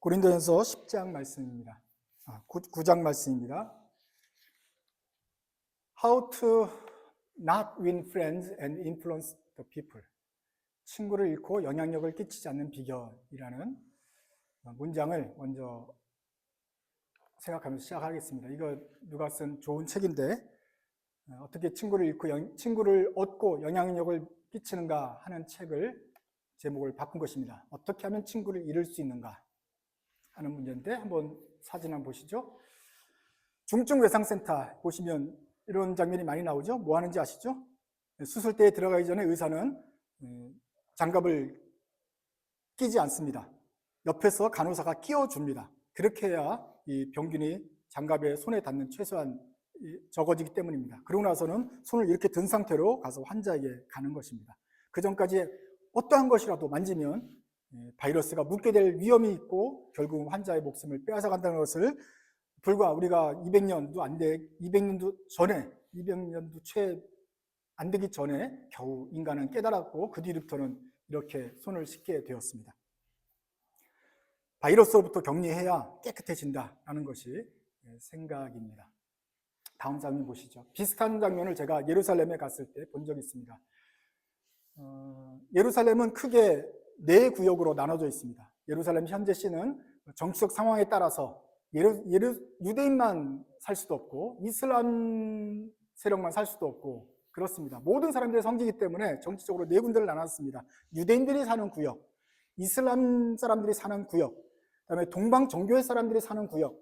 고린도전서 10장 말씀입니다. 9장 말씀입니다. How to not win friends and influence the people. 친구를 잃고 영향력을 끼치지 않는 비결이라는 문장을 먼저 생각하면서 시작하겠습니다. 이거 누가 쓴 좋은 책인데 어떻게 친구를 얻고 영향력을 끼치는가 하는 책을 제목을 바꾼 것입니다. 어떻게 하면 친구를 잃을 수 있는가 하는 문제인데 한번 사진 한번 보시죠. 중증외상센터 보시면 이런 장면이 많이 나오죠. 뭐 하는지 아시죠? 수술대에 들어가기 전에 의사는 장갑을 끼지 않습니다. 옆에서 간호사가 끼워줍니다. 그렇게 해야 이 병균이 장갑에 손에 닿는 최소한 적어지기 때문입니다. 그러고 나서는 손을 이렇게 든 상태로 가서 환자에게 가는 것입니다. 그 전까지 어떠한 것이라도 만지면 바이러스가 묻게 될 위험이 있고 결국 환자의 목숨을 빼앗아 간다는 것을 불과 우리가 200년도 채 안 되기 전에 겨우 인간은 깨달았고 그 뒤부터는 이렇게 손을 씻게 되었습니다. 바이러스로부터 격리해야 깨끗해진다라는 것이 생각입니다. 다음 장면 보시죠. 비슷한 장면을 제가 예루살렘에 갔을 때 본 적이 있습니다. 예루살렘은 크게 4구역으로 나눠져 있습니다. 예루살렘 현재시는 정치적 상황에 따라서 유대인만 살 수도 없고 이슬람 세력만 살 수도 없고 그렇습니다. 모든 사람들의 성지이기 때문에 정치적으로 4군데를 나눴습니다. 유대인들이 사는 구역, 이슬람 사람들이 사는 구역, 그다음에 동방 종교의 사람들이 사는 구역,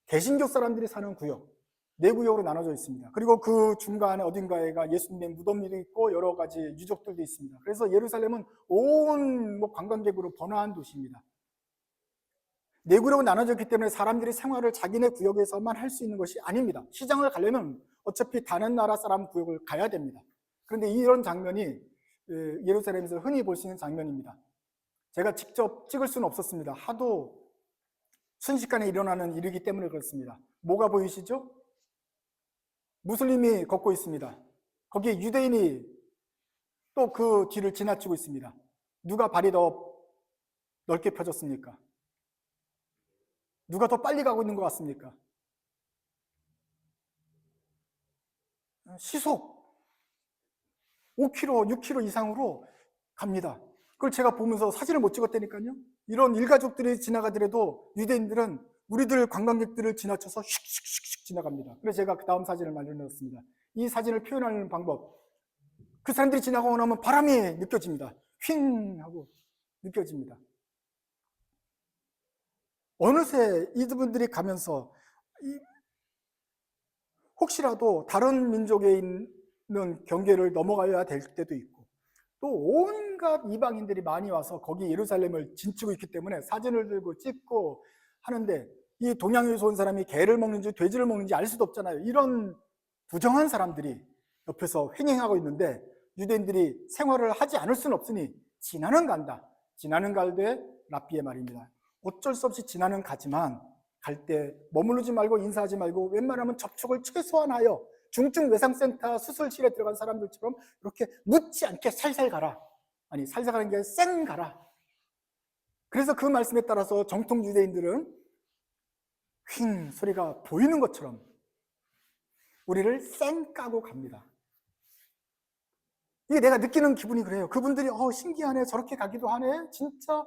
개신교 사람들이 사는 구역, 4구역으로 나눠져 있습니다. 그리고 그 중간에 어딘가에가 예수님의 무덤도 있고 여러 가지 유적들도 있습니다. 그래서 예루살렘은 온 관광객으로 번화한 도시입니다. 4구역으로 나눠졌기 때문에 사람들이 생활을 자기네 구역에서만 할 수 있는 것이 아닙니다. 시장을 가려면 어차피 다른 나라 사람 구역을 가야 됩니다. 그런데 이런 장면이 예루살렘에서 흔히 볼 수 있는 장면입니다. 제가 직접 찍을 수는 없었습니다. 하도 순식간에 일어나는 일이기 때문에 그렇습니다. 뭐가 보이시죠? 무슬림이 걷고 있습니다. 거기에 유대인이 또 그 뒤를 지나치고 있습니다. 누가 발이 더 넓게 펴졌습니까? 누가 더 빨리 가고 있는 것 같습니까? 시속 5km, 6km 이상으로 갑니다. 그걸 제가 보면서 사진을 못 찍었다니까요. 이런 일가족들이 지나가더라도 유대인들은 우리들 관광객들을 지나쳐서 슉슉슉슉 지나갑니다. 그래서 제가 그 다음 사진을 만들어냈습니다. 이 사진을 표현하는 방법, 그 사람들이 지나가고 나면 바람이 느껴집니다. 휙 하고 느껴집니다. 어느새 이분들이 가면서 혹시라도 다른 민족에 있는 경계를 넘어가야 될 때도 있고 또 온갖 이방인들이 많이 와서 거기 예루살렘을 진치고 있기 때문에 사진을 들고 찍고 하는데 이 동양에서 온 사람이 개를 먹는지 돼지를 먹는지 알 수도 없잖아요. 이런 부정한 사람들이 옆에서 횡행하고 있는데 유대인들이 생활을 하지 않을 수는 없으니 지나는 간다. 지나는 갈되 랍비의 말입니다. 어쩔 수 없이 지나는 가지만 갈 때 머무르지 말고 인사하지 말고 웬만하면 접촉을 최소한하여 중증외상센터 수술실에 들어간 사람들처럼 이렇게 묻지 않게 살살 가라. 아니 살살 가는 게 쌩 가라. 그래서 그 말씀에 따라서 정통 유대인들은 휭 소리가 보이는 것처럼 우리를 쌩 까고 갑니다. 이게 내가 느끼는 기분이 그래요. 그분들이 신기하네, 저렇게 가기도 하네, 진짜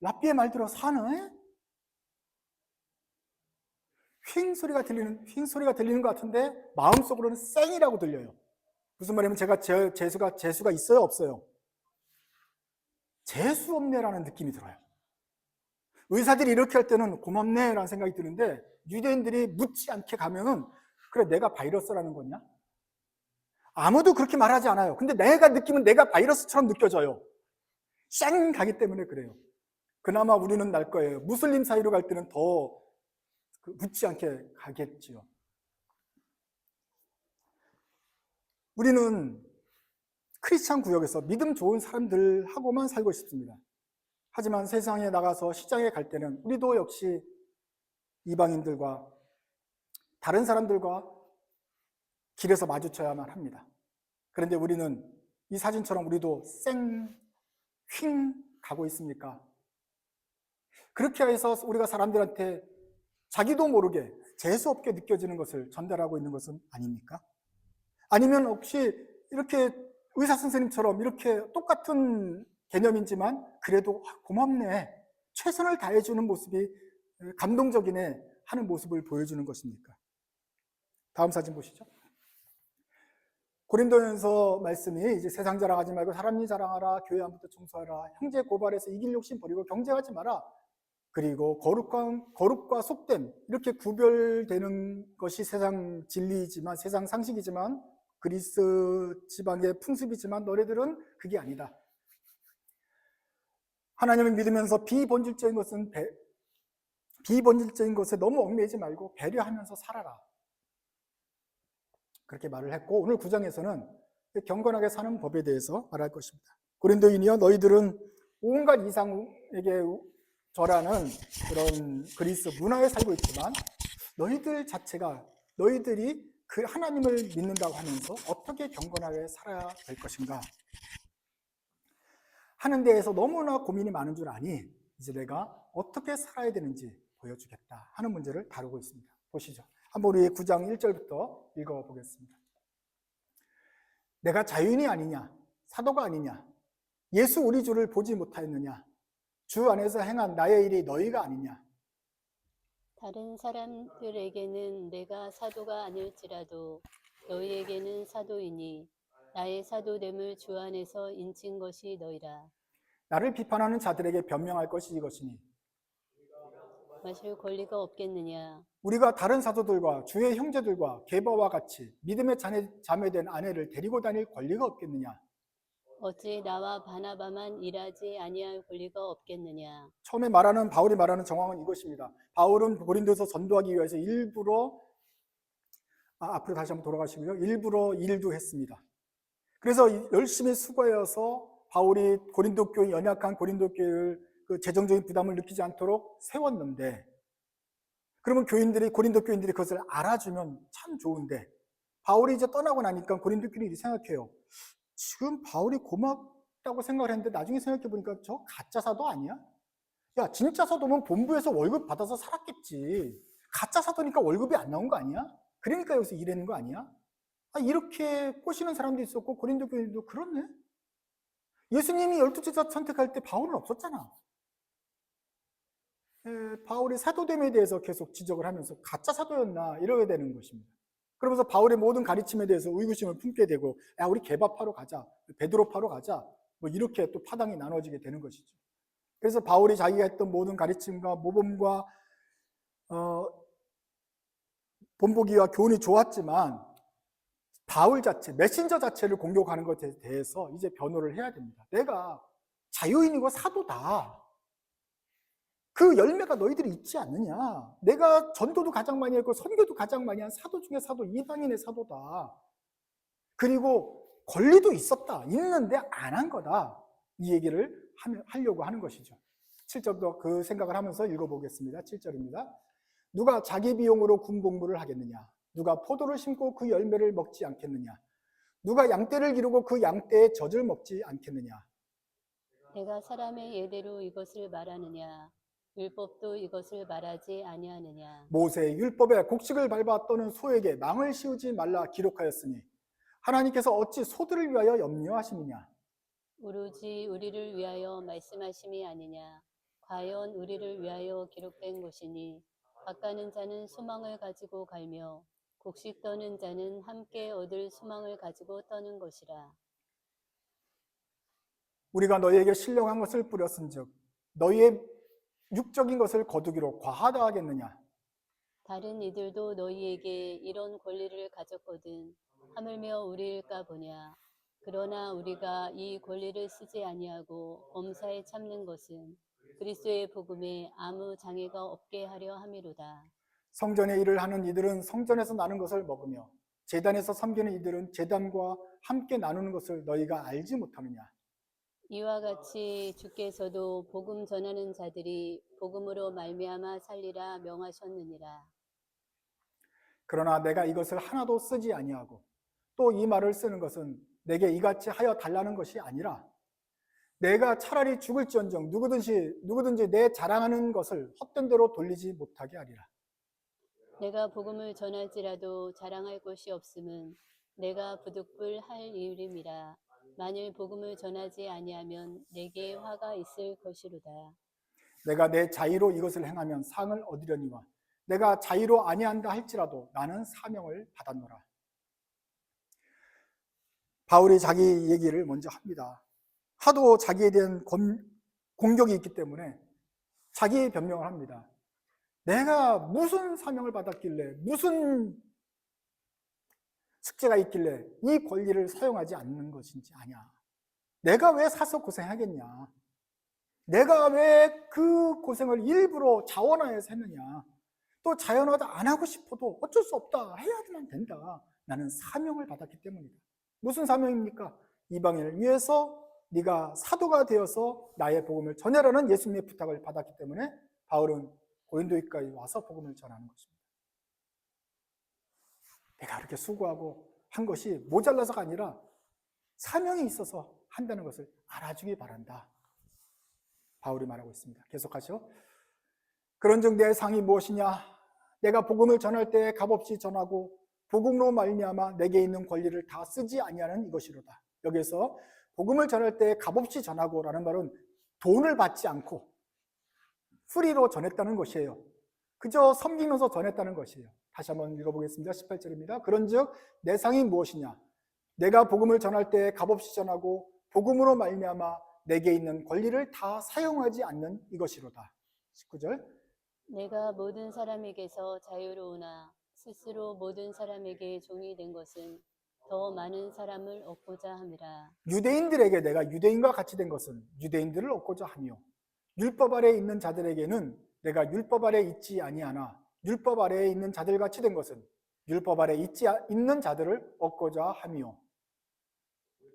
랍비의 말대로 사네. 휭 소리가 들리는 것 같은데 마음속으로는 쌩이라고 들려요. 무슨 말이냐면 제가 재수가 있어요, 없어요? 재수 없네라는 느낌이 들어요. 의사들이 이렇게 할 때는 고맙네라는 생각이 드는데 유대인들이 묻지 않게 가면은 그래 내가 바이러스라는 거냐? 아무도 그렇게 말하지 않아요. 근데 내가 느끼면 내가 바이러스처럼 느껴져요. 쌩 가기 때문에 그래요. 그나마 우리는 날 거예요. 무슬림 사이로 갈 때는 더 묻지 않게 가겠지요. 우리는 크리스찬 구역에서 믿음 좋은 사람들하고만 살고 싶습니다. 하지만 세상에 나가서 시장에 갈 때는 우리도 역시 이방인들과 다른 사람들과 길에서 마주쳐야만 합니다. 그런데 우리는 이 사진처럼 우리도 쌩, 휭 가고 있습니까? 그렇게 해서 우리가 사람들한테 자기도 모르게 재수없게 느껴지는 것을 전달하고 있는 것은 아닙니까? 아니면 혹시 이렇게 의사 선생님처럼 이렇게 똑같은 개념이지만 그래도 고맙네, 최선을 다해주는 모습이 감동적이네 하는 모습을 보여주는 것입니까? 다음 사진 보시죠. 고린도전서 말씀이 이제 세상 자랑하지 말고 사람 일 자랑하라, 교회 안부터 청소하라, 형제 고발해서 이길 욕심 버리고 경쟁하지 마라, 그리고 거룩과 속됨, 이렇게 구별되는 것이 세상 진리이지만, 세상 상식이지만, 그리스 지방의 풍습이지만 너네들은 그게 아니다. 하나님을 믿으면서 비본질적인 것에 너무 얽매이지 말고 배려하면서 살아라, 그렇게 말을 했고, 오늘 9장에서는 경건하게 사는 법에 대해서 말할 것입니다. 고린도인이여, 너희들은 온갖 이상에게 절하는 그런 그리스 문화에 살고 있지만 너희들이 그 하나님을 믿는다고 하면서 어떻게 경건하게 살아야 될 것인가 하는 데에서 너무나 고민이 많은 줄 아니, 이제 내가 어떻게 살아야 되는지 보여주겠다 하는 문제를 다루고 있습니다. 보시죠. 한번 우리 9장 1절부터 읽어보겠습니다. 내가 자유인이 아니냐, 사도가 아니냐, 예수 우리 주를 보지 못하였느냐, 주 안에서 행한 나의 일이 너희가 아니냐. 다른 사람들에게는 내가 사도가 아닐지라도 너희에게는 사도이니 나의 사도됨을 주 안에서 인친 것이 너희라. 나를 비판하는 자들에게 변명할 것이 이것이니 마실 권리가 없겠느냐. 우리가 다른 사도들과 주의 형제들과 게바와 같이 믿음의 자매된 아내를 데리고 다닐 권리가 없겠느냐. 어찌 나와 바나바만 일하지 아니할 권리가 없겠느냐. 처음에 바울이 말하는 정황은 이것입니다. 바울은 고린도서 전도하기 위해서 앞으로 다시 한번 돌아가시고요. 일부러 일도 했습니다. 그래서 열심히 수고해서 바울이 연약한 고린도 교회를 그 재정적인 부담을 느끼지 않도록 세웠는데, 그러면 고린도 교인들이 그것을 알아주면 참 좋은데, 바울이 이제 떠나고 나니까 고린도 교인들이 생각해요. 지금 바울이 고맙다고 생각을 했는데 나중에 생각해 보니까 저 가짜 사도 아니야? 야, 진짜 사도면 본부에서 월급 받아서 살았겠지. 가짜 사도니까 월급이 안 나온 거 아니야? 그러니까 여기서 일하는 거 아니야? 이렇게 꼬시는 사람도 있었고, 고린도 교인들도 그렇네? 예수님이 12제자 선택할 때 바울은 없었잖아. 바울이 사도됨에 대해서 계속 지적을 하면서 가짜 사도였나 이러게 되는 것입니다. 그러면서 바울의 모든 가르침에 대해서 의구심을 품게 되고, 야, 우리 개바파로 가자, 베드로파로 가자, 뭐 이렇게 또 파당이 나눠지게 되는 것이죠. 그래서 바울이 자기가 했던 모든 가르침과 모범과 본보기와 교훈이 좋았지만 바울 자체, 메신저 자체를 공격하는 것에 대해서 이제 변호를 해야 됩니다. 내가 자유인이고 사도다, 그 열매가 너희들이 있지 않느냐. 내가 전도도 가장 많이 했고 선교도 가장 많이 한 사도 중에 사도, 이방인의 사도다. 그리고 권리도 있는데 안 한 거다. 이 얘기를 하려고 하는 것이죠. 7절도 그 생각을 하면서 읽어보겠습니다. 7절입니다. 누가 자기 비용으로 군복무를 하겠느냐? 누가 포도를 심고 그 열매를 먹지 않겠느냐? 누가 양떼를 기르고 그 양떼의 젖을 먹지 않겠느냐? 내가 사람의 예대로 이것을 말하느냐. 율법도 이것을 말하지 아니하느냐. 모세의 율법에 곡식을 밟아 떠는 소에게 망을 씌우지 말라 기록하였으니 하나님께서 어찌 소들을 위하여 염려하시느냐. 오로지 우리를 위하여 말씀하심이 아니냐. 과연 우리를 위하여 기록된 것이니 밭가는 자는 소망을 가지고 갈며 곡식 떠는 자는 함께 얻을 소망을 가지고 떠는 것이라. 우리가 너희에게 신령한 것을 뿌렸은즉 너희의 육적인 것을 거두기로 과하다 하겠느냐. 다른 이들도 너희에게 이런 권리를 가졌거든 하물며 우리일까 보냐. 그러나 우리가 이 권리를 쓰지 아니하고 범사에 참는 것은 그리스도의 복음에 아무 장애가 없게 하려 함이로다. 성전의 일을 하는 이들은 성전에서 나는 것을 먹으며 제단에서 섬기는 이들은 제단과 함께 나누는 것을 너희가 알지 못하느냐. 이와 같이 주께서도 복음 전하는 자들이 복음으로 말미암아 살리라 명하셨느니라. 그러나 내가 이것을 하나도 쓰지 아니하고 또 이 말을 쓰는 것은 내게 이같이 하여 달라는 것이 아니라 내가 차라리 죽을지언정 누구든지 내 자랑하는 것을 헛된 대로 돌리지 못하게 하리라. 내가 복음을 전할지라도 자랑할 것이 없음은 내가 부득불할 이유림이라. 만일 복음을 전하지 아니하면 내게 화가 있을 것이로다. 내가 내 자의로 이것을 행하면 상을 얻으려니와 내가 자의로 아니한다 할지라도 나는 사명을 받았노라. 바울이 자기 얘기를 먼저 합니다. 하도 자기에 대한 공격이 있기 때문에 자기 변명을 합니다. 내가 무슨 사명을 받았길래, 무슨 숙제가 있길래 이 권리를 사용하지 않는 것인지 아냐. 내가 왜 사서 고생하겠냐. 내가 왜 그 고생을 일부러 자원화해서 했느냐. 또 자원화도 안 하고 싶어도 어쩔 수 없다. 해야만 된다. 나는 사명을 받았기 때문이다. 무슨 사명입니까? 이방인을 위해서 네가 사도가 되어서 나의 복음을 전해라는 예수님의 부탁을 받았기 때문에 바울은 고린도까지 와서 복음을 전하는 것입니다. 내가 그렇게 수고하고 한 것이 모자라서가 아니라 사명이 있어서 한다는 것을 알아주기 바란다. 바울이 말하고 있습니다. 계속하죠. 그런즉 내 상이 무엇이냐? 내가 복음을 전할 때 값없이 전하고 복음으로 말미암아 내게 있는 권리를 다 쓰지 아니하는 이것이로다. 여기서 복음을 전할 때 값없이 전하고라는 말은 돈을 받지 않고 프리로 전했다는 것이에요. 그저 섬기면서 전했다는 것이에요. 다시 한번 읽어보겠습니다. 18절입니다. 그런즉 내 상이 무엇이냐? 내가 복음을 전할 때 값없이 전하고 복음으로 말미암아 내게 있는 권리를 다 사용하지 않는 이것이로다. 19절. 내가 모든 사람에게서 자유로우나 스스로 모든 사람에게 종이 된 것은 더 많은 사람을 얻고자 함이라. 유대인들에게 내가 유대인과 같이 된 것은 유대인들을 얻고자 하며 율법 아래에 있는 자들에게는 내가 율법 아래에 있지 아니하나 율법 아래에 있는 자들 같이 된 것은 율법 아래에 있는 자들을 얻고자 하며.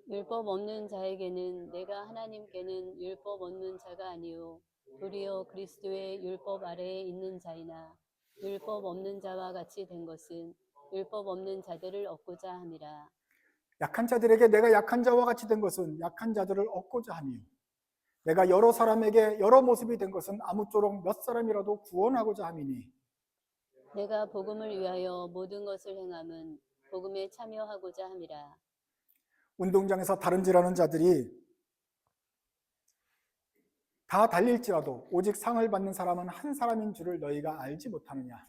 율법 없는 자에게는 내가 하나님께는 율법 없는 자가 아니요 도리어 그리스도의 율법 아래에 있는 자이나 율법 없는 자와 같이 된 것은 율법 없는 자들을 얻고자 함이라. 약한 자들에게 내가 약한 자와 같이 된 것은 약한 자들을 얻고자 하며 내가 여러 사람에게 여러 모습이 된 것은 아무쪼록 몇 사람이라도 구원하고자 함이니. 내가 복음을 위하여 모든 것을 행함은 복음에 참여하고자 함이라. 운동장에서 다름질하는 자들이 다 달릴지라도 오직 상을 받는 사람은 한 사람인 줄을 너희가 알지 못하느냐.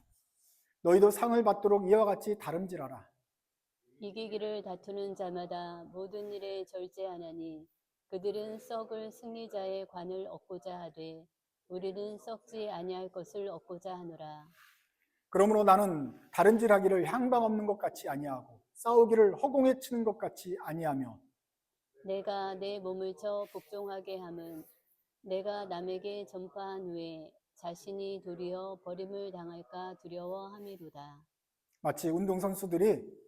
너희도 상을 받도록 이와 같이 다름질하라. 이기기를 다투는 자마다 모든 일에 절제하나니 그들은 썩을 승리자의 관을 얻고자 하되 우리는 썩지 아니할 것을 얻고자 하노라. 그러므로 나는 다름질하기를 향방 없는 것 같이 아니하고 싸우기를 허공에 치는 것 같이 아니하며 내가 내 몸을 쳐 복종하게 함은 내가 남에게 전파한 후에 자신이 도리어 버림을 당할까 두려워함이로다. 마치 운동선수들이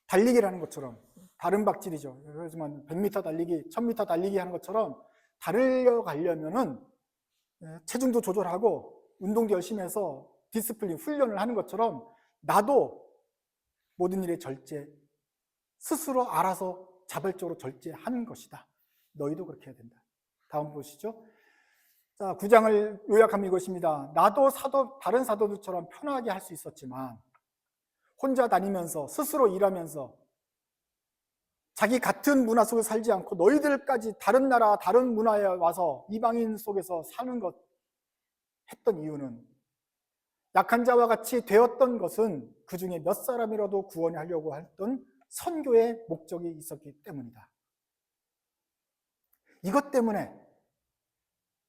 달리기를 하는 것처럼, 다른 박질이죠. 그렇지만 100m 달리기, 1000m 달리기 하는 것처럼 달려가려면은 체중도 조절하고 운동도 열심히 해서 디스플린, 훈련을 하는 것처럼 나도 모든 일에 절제, 스스로 알아서 자발적으로 절제하는 것이다. 너희도 그렇게 해야 된다. 다음 보시죠. 자, 9장을 요약하면 이것입니다. 나도 다른 사도들처럼 편하게 할 수 있었지만 혼자 다니면서 스스로 일하면서 자기 같은 문화 속에 살지 않고 너희들까지 다른 나라, 다른 문화에 와서 이방인 속에서 사는 것 했던 이유는 약한 자와 같이 되었던 것은 그 중에 몇 사람이라도 구원을 하려고 했던 선교의 목적이 있었기 때문이다. 이것 때문에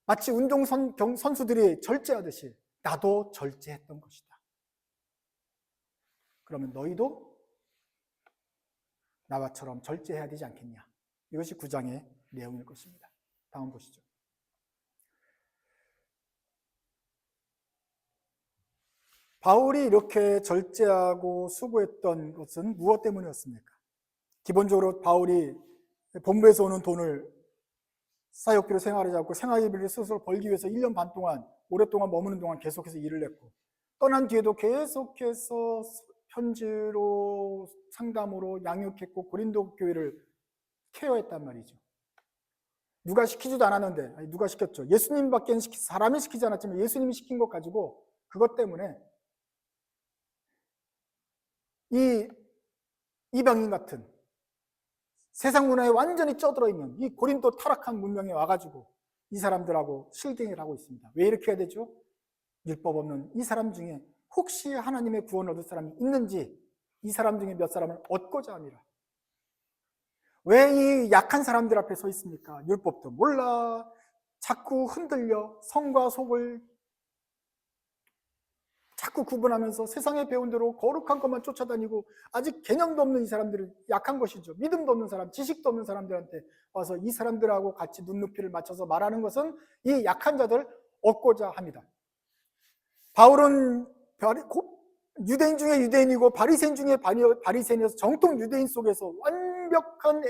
마치 선수들이 절제하듯이 나도 절제했던 것이다. 그러면 너희도 나와처럼 절제해야 되지 않겠냐. 이것이 9장의 내용일 것입니다. 다음 보시죠. 바울이 이렇게 절제하고 수고했던 것은 무엇 때문이었습니까? 기본적으로 바울이 본부에서 오는 돈을 사역비로 생활하지 않고 생활비를 스스로 벌기 위해서 1년 반 동안 오랫동안 머무는 동안 계속해서 일을 했고 떠난 뒤에도 계속해서 편지로 상담으로 양육했고 고린도 교회를 케어했단 말이죠. 누가 시키지도 않았는데, 아니, 누가 시켰죠? 예수님밖에 사람이 시키지 않았지만 예수님이 시킨 것 가지고 그것 때문에 이 이방인 같은 세상 문화에 완전히 쩌들어 있는 이 고린도 타락한 문명에 와가지고 이 사람들하고 실갱이를 하고 있습니다. 왜 이렇게 해야 되죠? 율법 없는 이 사람 중에 혹시 하나님의 구원을 얻을 사람이 있는지 이 사람 중에 몇 사람을 얻고자 함이라. 왜 이 약한 사람들 앞에 서 있습니까? 율법도 몰라. 자꾸 흔들려 성과 속을 자꾸 구분하면서 세상에 배운 대로 거룩한 것만 쫓아다니고 아직 개념도 없는 이 사람들은 약한 것이죠. 믿음도 없는 사람, 지식도 없는 사람들한테 와서 이 사람들하고 같이 눈높이를 맞춰서 말하는 것은 이 약한 자들 얻고자 합니다. 바울은 유대인 중에 유대인이고 바리새인 중에 바리새인이어서 정통 유대인 속에서 완벽한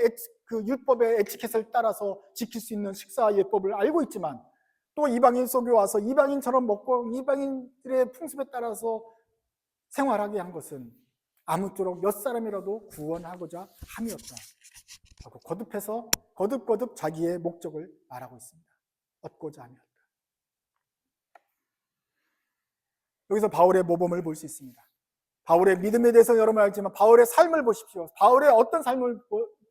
그 율법의 에티켓을 따라서 지킬 수 있는 식사 예법을 알고 있지만 또 이방인 속에 와서 이방인처럼 먹고 이방인들의 풍습에 따라서 생활하게 한 것은 아무쪼록 몇 사람이라도 구원하고자 함이었다 하고 거듭해서 거듭 자기의 목적을 말하고 있습니다. 얻고자 함이었다. 여기서 바울의 모범을 볼 수 있습니다. 바울의 믿음에 대해서 여러분 알지만 바울의 삶을 보십시오. 바울의 어떤 삶을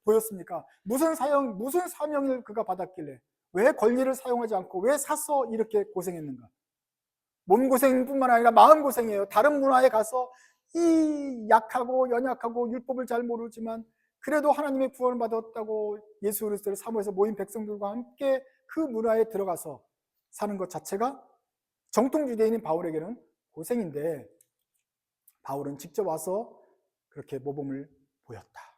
보였습니까? 무슨 사명을 그가 받았길래 왜 권리를 사용하지 않고 왜 사서 이렇게 고생했는가? 몸고생뿐만 아니라 마음고생이에요. 다른 문화에 가서 이 약하고 연약하고 율법을 잘 모르지만 그래도 하나님의 구원을 받았다고 예수 그리스도를 사모해서 모인 백성들과 함께 그 문화에 들어가서 사는 것 자체가 정통 유대인인 바울에게는 고생인데 바울은 직접 와서 그렇게 모범을 보였다.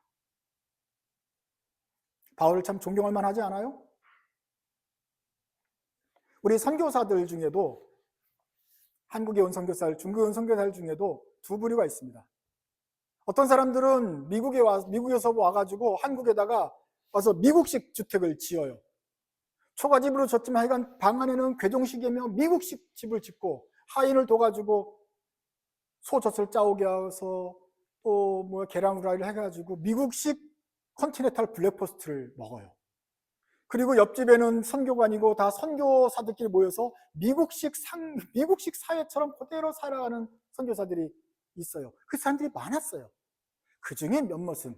바울을 참 존경할 만하지 않아요? 우리 선교사들 중에도 한국에 온 선교사들, 중국에 온 선교사들 중에도 두 부류가 있습니다. 어떤 사람들은 미국에서 와가지고 한국에다가 와서 미국식 주택을 지어요. 초가집으로 졌지만 하여간 방 안에는 괴종식이며 미국식 집을 짓고 하인을 둬가지고 소젖을 짜오게 해서 또 뭐 계란 후라이를 해가지고 미국식 컨티넨탈 블랙퍼스트를 먹어요. 그리고 옆집에는 선교관이고 다 선교사들끼리 모여서 미국식 사회처럼 그대로 살아가는 선교사들이 있어요. 그 사람들이 많았어요. 그 중에 몇몇은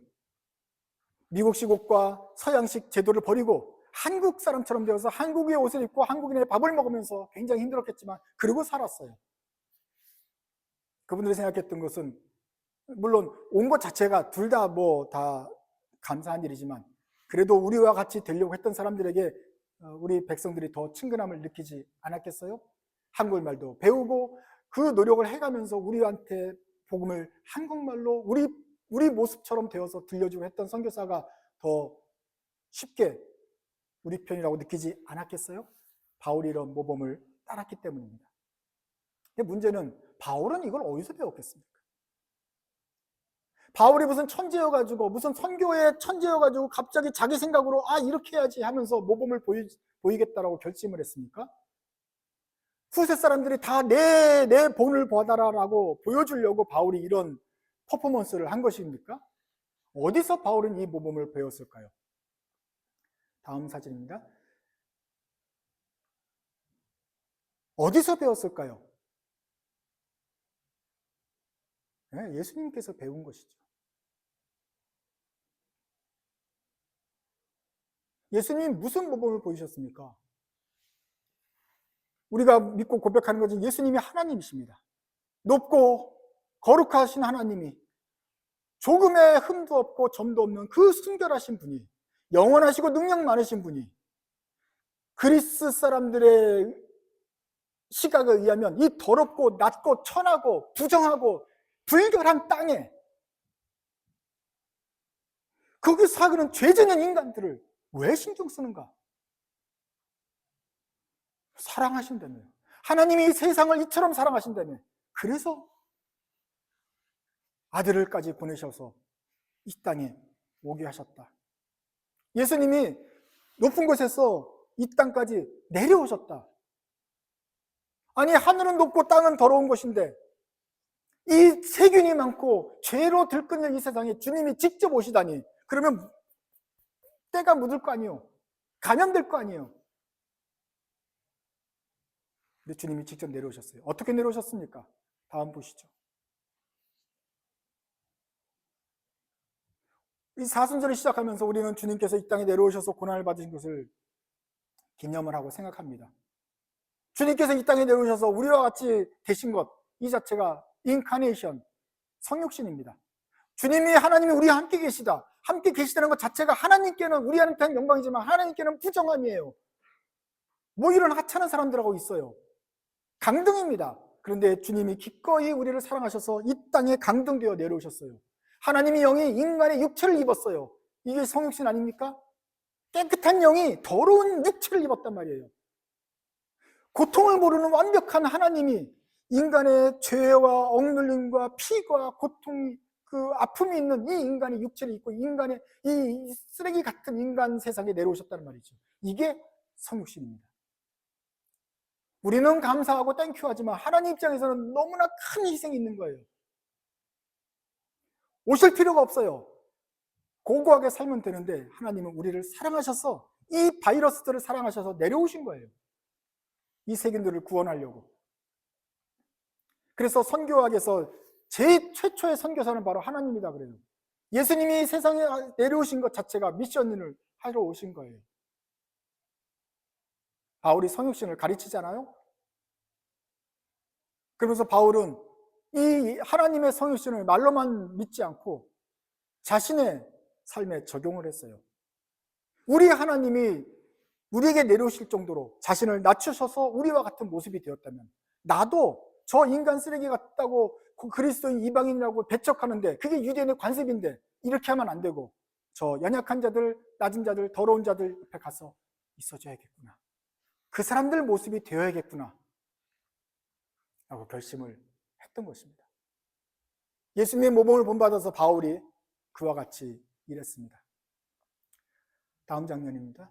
미국식 옷과 서양식 제도를 버리고 한국 사람처럼 되어서 한국의 옷을 입고 한국인의 밥을 먹으면서 굉장히 힘들었겠지만 그러고 살았어요. 그분들이 생각했던 것은 물론 온 것 자체가 둘 다 다 감사한 일이지만 그래도 우리와 같이 되려고 했던 사람들에게 우리 백성들이 더 친근함을 느끼지 않았겠어요? 한국말도 배우고 그 노력을 해가면서 우리한테 복음을 한국말로 우리 모습처럼 되어서 들려주고 했던 선교사가 더 쉽게 우리 편이라고 느끼지 않았겠어요? 바울이 이런 모범을 따랐기 때문입니다. 근데 문제는 바울은 이걸 어디서 배웠겠습니까? 바울이 무슨 천재여가지고 무슨 선교의 천재여가지고 갑자기 자기 생각으로 이렇게 해야지 하면서 모범을 보이겠다라고 결심을 했습니까? 후세 사람들이 다 내 본을 받아라라고 보여주려고 바울이 이런 퍼포먼스를 한 것입니까? 어디서 바울은 이 모범을 배웠을까요? 다음 사진입니다. 어디서 배웠을까요? 네, 예수님께서 배운 것이죠. 예수님이 무슨 모범을 보이셨습니까? 우리가 믿고 고백하는 것은 예수님이 하나님이십니다. 높고 거룩하신 하나님이 조금의 흠도 없고 점도 없는 그 순결하신 분이 영원하시고 능력 많으신 분이 그리스 사람들의 시각에 의하면 이 더럽고 낮고 천하고 부정하고 불결한 땅에 거기서 사는 죄짓는 인간들을 왜 신경 쓰는가? 사랑하신다며. 하나님이 세상을 이처럼 사랑하신다며. 그래서 아들을까지 보내셔서 이 땅에 오게 하셨다. 예수님이 높은 곳에서 이 땅까지 내려오셨다. 아니 하늘은 높고 땅은 더러운 곳인데 이 세균이 많고 죄로 들끓는 이 세상에 주님이 직접 오시다니 그러면 때가 묻을 거 아니에요. 감염될 거 아니에요. 근데 주님이 직접 내려오셨어요. 어떻게 내려오셨습니까? 다음 보시죠. 이 사순절을 시작하면서 우리는 주님께서 이 땅에 내려오셔서 고난을 받으신 것을 기념을 하고 생각합니다. 주님께서 이 땅에 내려오셔서 우리와 같이 되신 것, 이 자체가 인카네이션, 성육신입니다. 주님이, 하나님이 우리와 함께 계시다. 함께 계시다는 것 자체가 하나님께는, 우리한테는 영광이지만 하나님께는 부정함이에요. 뭐 이런 하찮은 사람들하고 있어요. 강등입니다. 그런데 주님이 기꺼이 우리를 사랑하셔서 이 땅에 강등되어 내려오셨어요. 하나님의 영이 인간의 육체를 입었어요. 이게 성육신 아닙니까? 깨끗한 영이 더러운 육체를 입었단 말이에요. 고통을 모르는 완벽한 하나님이 인간의 죄와 억눌림과 피가 고통이, 그 아픔이 있는 이 인간의 육체를 입고 인간의 이 쓰레기 같은 인간 세상에 내려오셨다는 말이죠. 이게 성육신입니다. 우리는 감사하고 땡큐 하지만 하나님 입장에서는 너무나 큰 희생이 있는 거예요. 오실 필요가 없어요. 고고하게 살면 되는데 하나님은 우리를 사랑하셔서, 이 바이러스들을 사랑하셔서 내려오신 거예요. 이 세균들을 구원하려고. 그래서 선교학에서 제일 최초의 선교사는 바로 하나님이다 그래요. 예수님이 세상에 내려오신 것 자체가 미션을 하러 오신 거예요. 바울이 성육신을 가르치잖아요. 그러면서 바울은 이 하나님의 성육신을 말로만 믿지 않고 자신의 삶에 적용을 했어요. 우리 하나님이 우리에게 내려오실 정도로 자신을 낮추셔서 우리와 같은 모습이 되었다면, 나도 저 인간 쓰레기 같다고 그리스도인 이방인이라고 배척하는데 그게 유대인의 관습인데 이렇게 하면 안 되고 저 연약한 자들, 낮은 자들, 더러운 자들 옆에 가서 있어줘야겠구나, 그 사람들 모습이 되어야겠구나 라고 결심을 했던 것입니다. 예수님의 모범을 본받아서 바울이 그와 같이 일했습니다. 다음 장면입니다.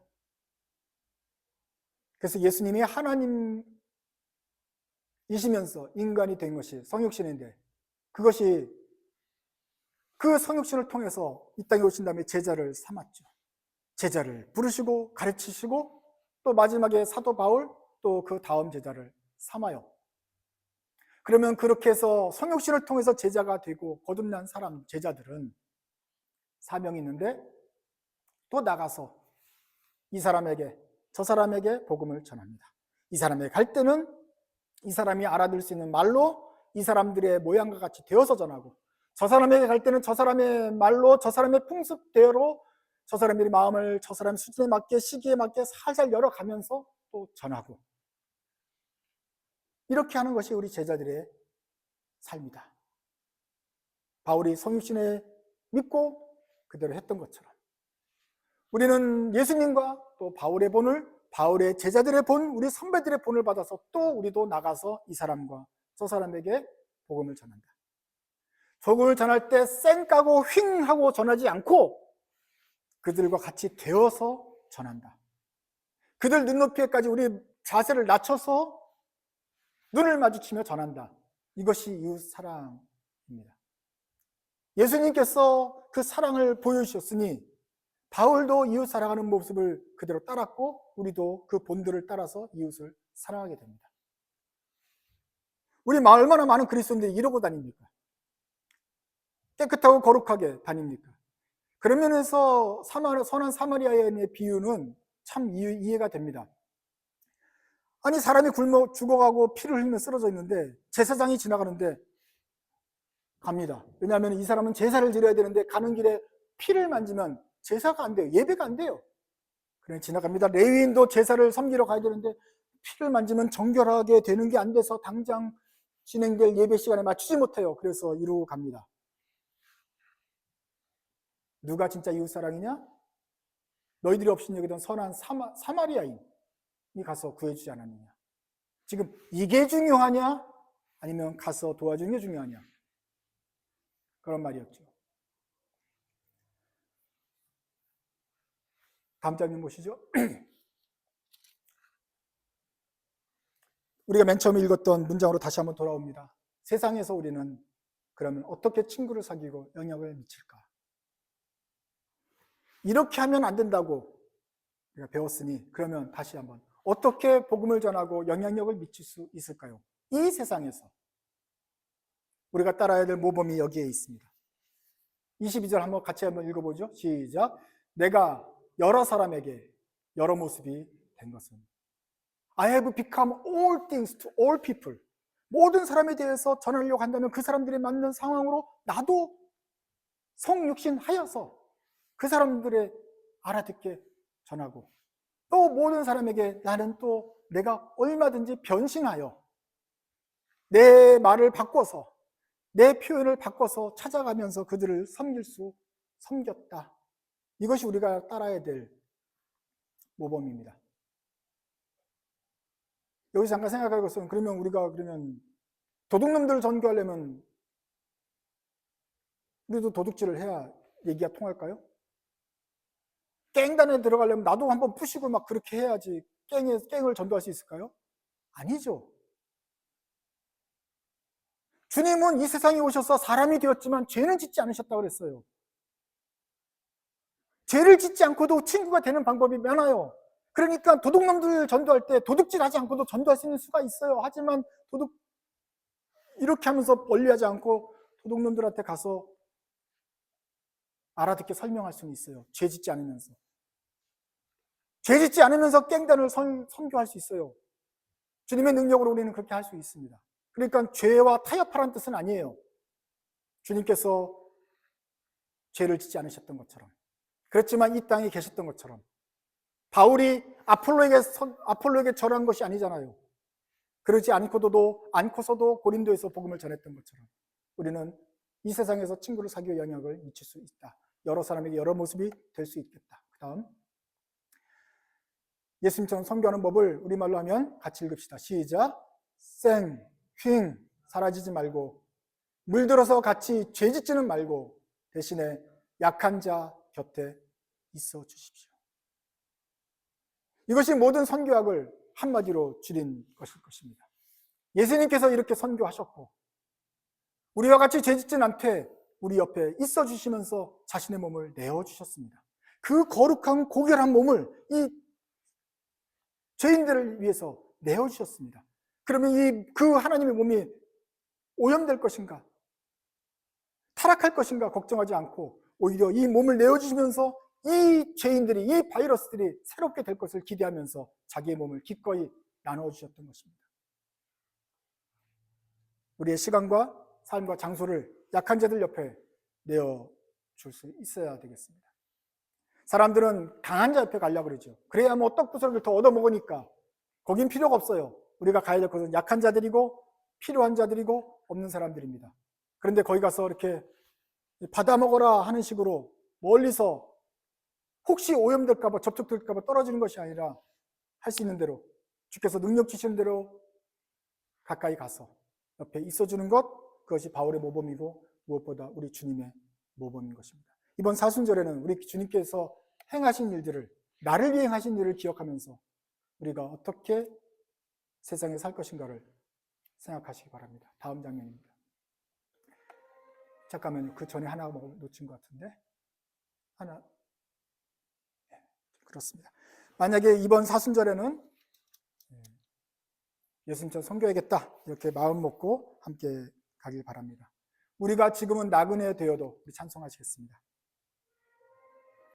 그래서 예수님이 하나님이시면서 인간이 된 것이 성육신인데, 그것이 그 성육신을 통해서 이 땅에 오신 다음에 제자를 삼았죠. 제자를 부르시고 가르치시고 또 마지막에 사도 바울, 또 그 다음 제자를 삼아요. 그러면 그렇게 해서 성육신을 통해서 제자가 되고 거듭난 사람, 제자들은 사명이 있는데 또 나가서 이 사람에게 저 사람에게 복음을 전합니다. 이 사람에게 갈 때는 이 사람이 알아들 수 있는 말로 이 사람들의 모양과 같이 되어서 전하고, 저 사람에게 갈 때는 저 사람의 말로, 저 사람의 풍습대로 저 사람들의 마음을 저 사람의 수준에 맞게, 시기에 맞게 살살 열어가면서 또 전하고, 이렇게 하는 것이 우리 제자들의 삶이다. 바울이 성육신에 믿고 그대로 했던 것처럼 우리는 예수님과 또 바울의 본을, 바울의 제자들의 본, 우리 선배들의 본을 받아서 또 우리도 나가서 이 사람과 저 사람에게 복음을 전한다. 복음을 전할 때 쌩 까고 휭 하고 전하지 않고 그들과 같이 되어서 전한다. 그들 눈높이에까지 우리 자세를 낮춰서 눈을 마주치며 전한다. 이것이 이웃 사랑입니다. 예수님께서 그 사랑을 보여주셨으니 바울도 이웃 사랑하는 모습을 그대로 따랐고 우리도 그 본들을 따라서 이웃을 사랑하게 됩니다. 우리 얼마나 많은 그리스도인들이 이러고 다닙니까? 깨끗하고 거룩하게 다닙니까? 그런 면에서 선한 사마리아인의 비유는 참 이해가 됩니다. 아니, 사람이 굶어 죽어가고 피를 흘리며 쓰러져 있는데 제사장이 지나가는데 갑니다. 왜냐하면 이 사람은 제사를 드려야 되는데 가는 길에 피를 만지면 제사가 안 돼요. 예배가 안 돼요. 그래 지나갑니다. 레위인도 제사를 섬기러 가야 되는데 피를 만지면 정결하게 되는 게 안 돼서 당장 진행될 예배 시간에 맞추지 못해요. 그래서 이러고 갑니다. 누가 진짜 이웃사랑이냐? 너희들이 없인 여기던 선한 사마리아인이 가서 구해주지 않았느냐? 지금 이게 중요하냐? 아니면 가서 도와주는 게 중요하냐? 그런 말이었죠. 다음 장면 보시죠. 우리가 맨 처음에 읽었던 문장으로 다시 한번 돌아옵니다. 세상에서 우리는 그러면 어떻게 친구를 사귀고 영향을 미칠까? 이렇게 하면 안 된다고 우리가 배웠으니 그러면 다시 한번 어떻게 복음을 전하고 영향력을 미칠 수 있을까요? 이 세상에서 우리가 따라야 될 모범이 여기에 있습니다. 22절 한번 같이 한번 읽어보죠. 시작. 내가 여러 사람에게 여러 모습이 된 것은 I have become all things to all people. 모든 사람에 대해서 전하려고 한다면 그 사람들이 맞는 상황으로 나도 성육신하여서 그 사람들의 알아듣게 전하고 또 모든 사람에게 나는 또 내가 얼마든지 변신하여 내 말을 바꿔서 내 표현을 바꿔서 찾아가면서 그들을 섬겼다. 이것이 우리가 따라야 될 모범입니다. 여기서 잠깐 생각할 것은 그러면 우리가 도둑놈들을 전교하려면 우리도 도둑질을 해야 얘기가 통할까요? 깽단에 들어가려면 나도 한번 부시고 막 그렇게 해야지 깽을 전도할 수 있을까요? 아니죠. 주님은 이 세상에 오셔서 사람이 되었지만 죄는 짓지 않으셨다고 그랬어요. 죄를 짓지 않고도 친구가 되는 방법이 많아요. 그러니까 도둑놈들 전도할 때 도둑질하지 않고도 전도할 수 있는 수가 있어요. 하지만 이렇게 하면서 멀리하지 않고 도둑놈들한테 가서 알아듣게 설명할 수는 있어요. 죄 짓지 않으면서. 죄 짓지 않으면서 깽단을 선교할 수 있어요. 주님의 능력으로 우리는 그렇게 할 수 있습니다. 그러니까 죄와 타협하라는 뜻은 아니에요. 주님께서 죄를 짓지 않으셨던 것처럼, 그렇지만 이 땅에 계셨던 것처럼, 바울이 아폴로에게 절한 것이 아니잖아요. 그러지 않고서도 고린도에서 복음을 전했던 것처럼 우리는 이 세상에서 친구를 사귀어 영향을 미칠 수 있다. 여러 사람에게 여러 모습이 될 수 있겠다. 그 다음 예수님처럼 선교하는 법을 우리말로 하면 같이 읽읍시다. 시작. 휙 사라지지 말고 물들어서 같이 죄짓지는 말고 대신에 약한 자 곁에 있어 주십시오. 이것이 모든 선교학을 한마디로 줄인 것일 것입니다. 예수님께서 이렇게 선교하셨고 우리와 같이 죄짓진 않되 우리 옆에 있어 주시면서 자신의 몸을 내어주셨습니다. 그 거룩한 고결한 몸을 이 죄인들을 위해서 내어주셨습니다. 그러면 그 하나님의 몸이 오염될 것인가? 타락할 것인가? 걱정하지 않고 오히려 이 몸을 내어주시면서 이 죄인들이, 이 바이러스들이 새롭게 될 것을 기대하면서 자기의 몸을 기꺼이 나눠주셨던 것입니다. 우리의 시간과 삶과 장소를 약한 자들 옆에 내어줄 수 있어야 되겠습니다. 사람들은 강한 자 옆에 가려고 그러죠. 그래야 뭐 떡부스러기를 더 얻어먹으니까 거긴 필요가 없어요. 우리가 가야 될 것은 약한 자들이고 필요한 자들이고 없는 사람들입니다. 그런데 거기 가서 이렇게 받아먹어라 하는 식으로 멀리서 혹시 오염될까 봐 접촉될까 봐 떨어지는 것이 아니라 할 수 있는 대로 주께서 능력 주시는 대로 가까이 가서 옆에 있어주는 것, 그것이 바울의 모범이고 무엇보다 우리 주님의 모범인 것입니다. 이번 사순절에는 우리 주님께서 행하신 일들을, 나를 위해 하신 일을 기억하면서 우리가 어떻게 세상에 살 것인가를 생각하시기 바랍니다. 다음 장면입니다. 잠깐만요. 그 전에 하나 놓친 것 같은데. 하나. 네, 그렇습니다. 만약에 이번 사순절에는 예수님처럼 섬겨야겠다 이렇게 마음 먹고 함께 가길 바랍니다. 우리가 지금은 나그네 되어도 우리 찬송하시겠습니다.